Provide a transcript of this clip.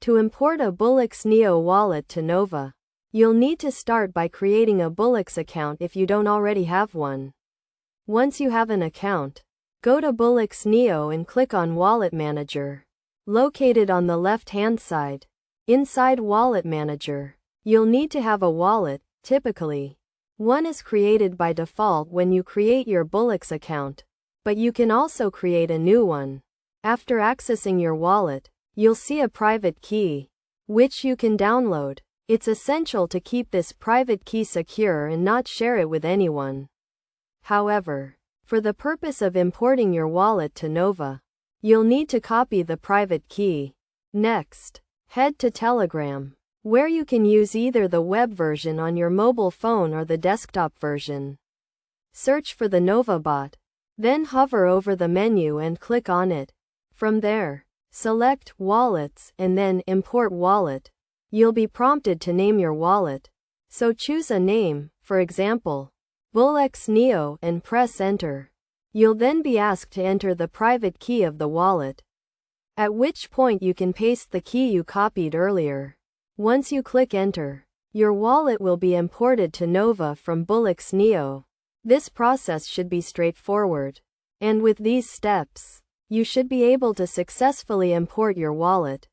To import a BullX Neo wallet to Nova, you'll need to start by creating a BullX account if you don't already have one. Once you have an account, go to BullX Neo and click on Wallet Manager. Located on the left-hand side, inside Wallet Manager, you'll need to have a wallet. Typically, one is created by default when you create your BullX account, but you can also create a new one. After accessing your wallet, you'll see a private key, which you can download. It's essential to keep this private key secure and not share it with anyone. However, for the purpose of importing your wallet to Nova, you'll need to copy the private key. Next, head to Telegram, where you can use either the web version on your mobile phone or the desktop version. Search for the Nova bot, then hover over the menu and click on it. From there, select Wallets and then Import Wallet. You'll be prompted to name your wallet, so choose a name, for example, BullX Neo, and press Enter. You'll then be asked to enter the private key of the wallet, at which point you can paste the key you copied earlier. Once you click Enter, your wallet will be imported to Nova from BullX Neo. This process should be straightforward, and with these steps, you should be able to successfully import your wallet.